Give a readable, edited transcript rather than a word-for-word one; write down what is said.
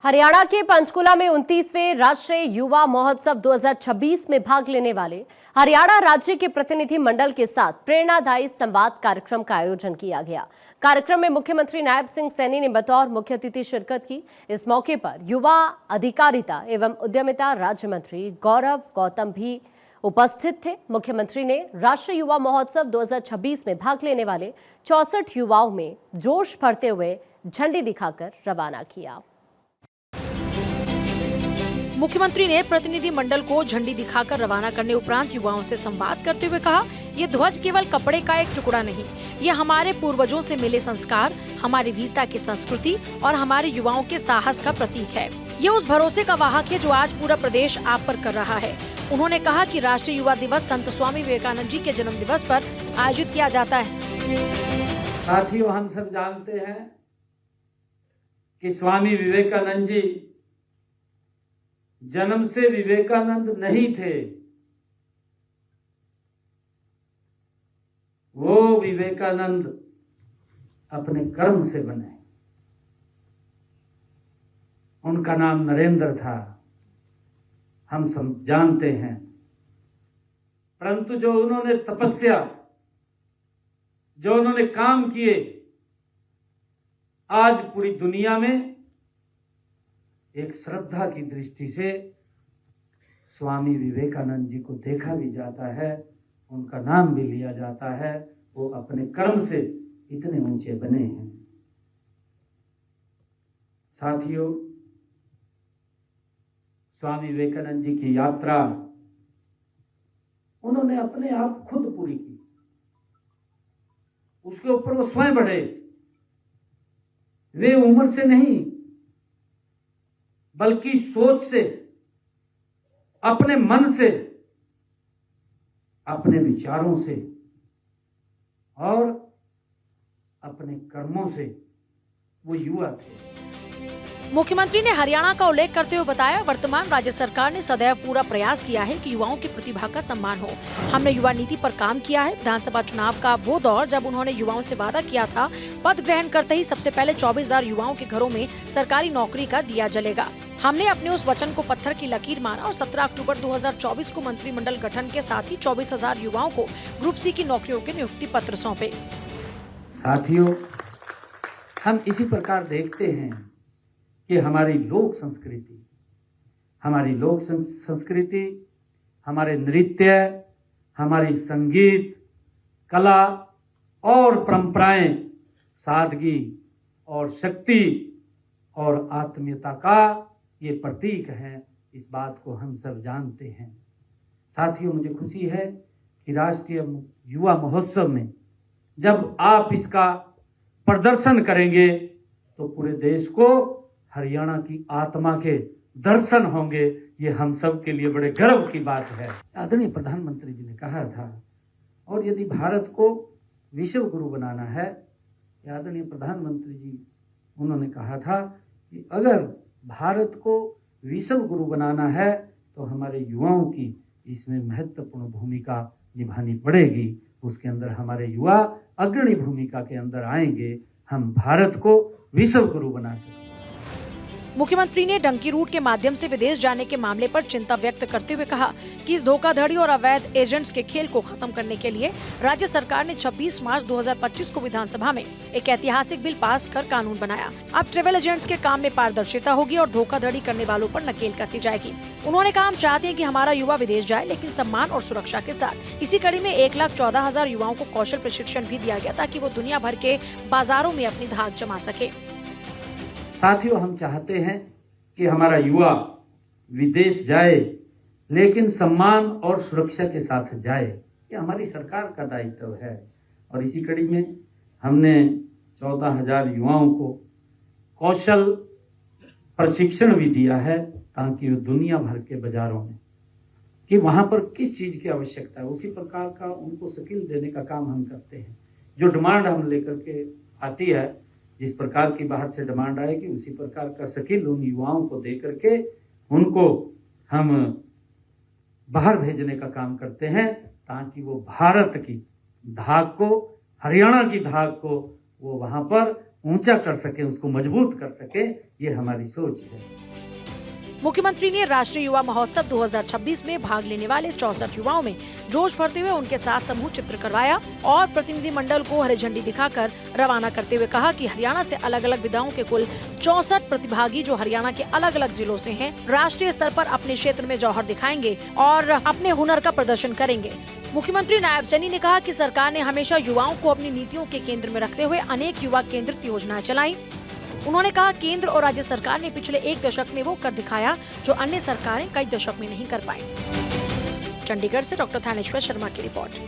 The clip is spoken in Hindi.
हरियाणा के पंचकुला में 29वें राष्ट्रीय युवा महोत्सव 2026 में भाग लेने वाले हरियाणा राज्य के प्रतिनिधि मंडल के साथ प्रेरणादायी संवाद कार्यक्रम का आयोजन किया गया। कार्यक्रम में मुख्यमंत्री नायब सिंह सैनी ने बतौर मुख्य अतिथि शिरकत की। इस मौके पर युवा अधिकारिता एवं उद्यमिता राज्य मंत्री गौरव गौतम भी उपस्थित थे। मुख्यमंत्री ने राष्ट्रीय युवा महोत्सव 2026 में भाग लेने वाले 64 युवाओं में जोश भरते हुए झंडी दिखाकर रवाना किया। मुख्यमंत्री ने प्रतिनिधि मंडल को झंडी दिखाकर रवाना करने उपरांत युवाओं से संवाद करते हुए कहा, ये ध्वज केवल कपड़े का एक टुकड़ा नहीं, ये हमारे पूर्वजों से मिले संस्कार, हमारी वीरता की संस्कृति और हमारे युवाओं के साहस का प्रतीक है। ये उस भरोसे का वाहक है जो आज पूरा प्रदेश आप पर कर रहा है। उन्होंने कहा कि राष्ट्रीय युवा दिवस संत स्वामी विवेकानंद जी के जन्म दिवस पर आयोजित किया जाता है। साथियों, हम सब जानते हैं कि स्वामी विवेकानंद जी जन्म से विवेकानंद नहीं थे, वो विवेकानंद अपने कर्म से बने। उनका नाम नरेंद्र था, हम सब जानते हैं। परंतु जो उन्होंने तपस्या, जो उन्होंने काम किए, आज पूरी दुनिया में एक श्रद्धा की दृष्टि से स्वामी विवेकानंद जी को देखा भी जाता है, उनका नाम भी लिया जाता है। वो अपने कर्म से इतने ऊंचे बने हैं। साथियों, स्वामी विवेकानंद जी की यात्रा उन्होंने अपने आप खुद पूरी की, उसके ऊपर वो स्वयं बढ़े। वे उम्र से नहीं बल्कि सोच से, अपने मन से, अपने विचारों से और अपने कर्मों से वो युवा थे। मुख्यमंत्री ने हरियाणा का उल्लेख करते हुए बताया, वर्तमान राज्य सरकार ने सदैव पूरा प्रयास किया है कि युवाओं की प्रतिभा का सम्मान हो। हमने युवा नीति पर काम किया है। विधानसभा चुनाव का वो दौर जब उन्होंने युवाओं से वादा किया था, पद ग्रहण करते ही सबसे पहले 24,000 युवाओं के घरों में सरकारी नौकरी का दिया जलेगा। हमने अपने उस वचन को पत्थर की लकीर माना और 17 अक्टूबर 2024 को मंत्रिमंडल गठन के साथ ही 24,000 युवाओं को ग्रुप सी की नौकरियों के नियुक्ति पत्र सौंपे। साथियों, हम इसी प्रकार देखते हैं कि हमारी लोक संस्कृति, हमारे नृत्य, हमारी संगीत, कला और परंपराएं सादगी और शक्ति और आत्मीयता का ये प्रतीक हैं। इस बात को हम सब जानते हैं। साथियों, मुझे खुशी है कि राष्ट्रीय युवा महोत्सव में जब आप इसका प्रदर्शन करेंगे तो पूरे देश को हरियाणा की आत्मा के दर्शन होंगे। ये हम सब के लिए बड़े गर्व की बात है। आदरणीय प्रधानमंत्री जी ने कहा था, और यदि भारत को विश्व गुरु बनाना है, आदरणीय प्रधानमंत्री जी उन्होंने कहा था कि अगर भारत को विश्व गुरु बनाना है तो हमारे युवाओं की इसमें महत्वपूर्ण भूमिका निभानी पड़ेगी। उसके अंदर हमारे युवा अग्रणी भूमिका के अंदर आएंगे, हम भारत को विश्व गुरु बना सकते। मुख्यमंत्री ने डंकी रूट के माध्यम से विदेश जाने के मामले पर चिंता व्यक्त करते हुए कहा कि इस धोखाधड़ी और अवैध एजेंट्स के खेल को खत्म करने के लिए राज्य सरकार ने 26 मार्च 2025 को विधानसभा में एक ऐतिहासिक बिल पास कर कानून बनाया। अब ट्रेवल एजेंट्स के काम में पारदर्शिता होगी और धोखाधड़ी करने वालों पर नकेल कसी जाएगी। उन्होंने कहा, हम चाहते हैं कि हमारा युवा विदेश जाए, लेकिन सम्मान और सुरक्षा के साथ। इसी कड़ी में 1,14,000 युवाओं को कौशल प्रशिक्षण भी दिया गया ताकि वो दुनिया भर के बाजारों में अपनी धाक जमा सके। साथियों, हम चाहते हैं कि हमारा युवा विदेश जाए, लेकिन सम्मान और सुरक्षा के साथ जाए। ये हमारी सरकार का दायित्व है। और इसी कड़ी में हमने 14,000 युवाओं को कौशल प्रशिक्षण भी दिया है ताकि वो दुनिया भर के बाजारों में कि वहां पर किस चीज की आवश्यकता है, उसी प्रकार का उनको स्किल देने का काम हम करते हैं। जो डिमांड हम लेकर के आती है, जिस प्रकार की बाहर से डिमांड आएगी, उसी प्रकार का स्किल उन युवाओं को दे करके उनको हम बाहर भेजने का काम करते हैं ताकि वो भारत की धाक को, हरियाणा की धाक को वो वहां पर ऊंचा कर सके, उसको मजबूत कर सके, ये हमारी सोच है। मुख्यमंत्री ने राष्ट्रीय युवा महोत्सव 2026 में भाग लेने वाले 64 युवाओं में जोश भरते हुए उनके साथ समूह चित्र करवाया और प्रतिनिधि मंडल को हरी झंडी दिखाकर रवाना करते हुए कहा कि हरियाणा से अलग अलग विधाओं के कुल 64 प्रतिभागी जो हरियाणा के अलग अलग जिलों से हैं, राष्ट्रीय स्तर पर अपने क्षेत्र में जौहर दिखाएंगे और अपने हुनर का प्रदर्शन करेंगे। मुख्यमंत्री नायब सैनी ने कहा कि सरकार ने हमेशा युवाओं को अपनी नीतियों के केंद्र में रखते हुए अनेक युवा केंद्रित योजनाएं चलाई। उन्होंने कहा केंद्र और राज्य सरकार ने पिछले 1 दशक में वो कर दिखाया जो अन्य सरकारें कई दशक में नहीं कर पाई। चंडीगढ़ से डॉक्टर थानेश्वर शर्मा की रिपोर्ट।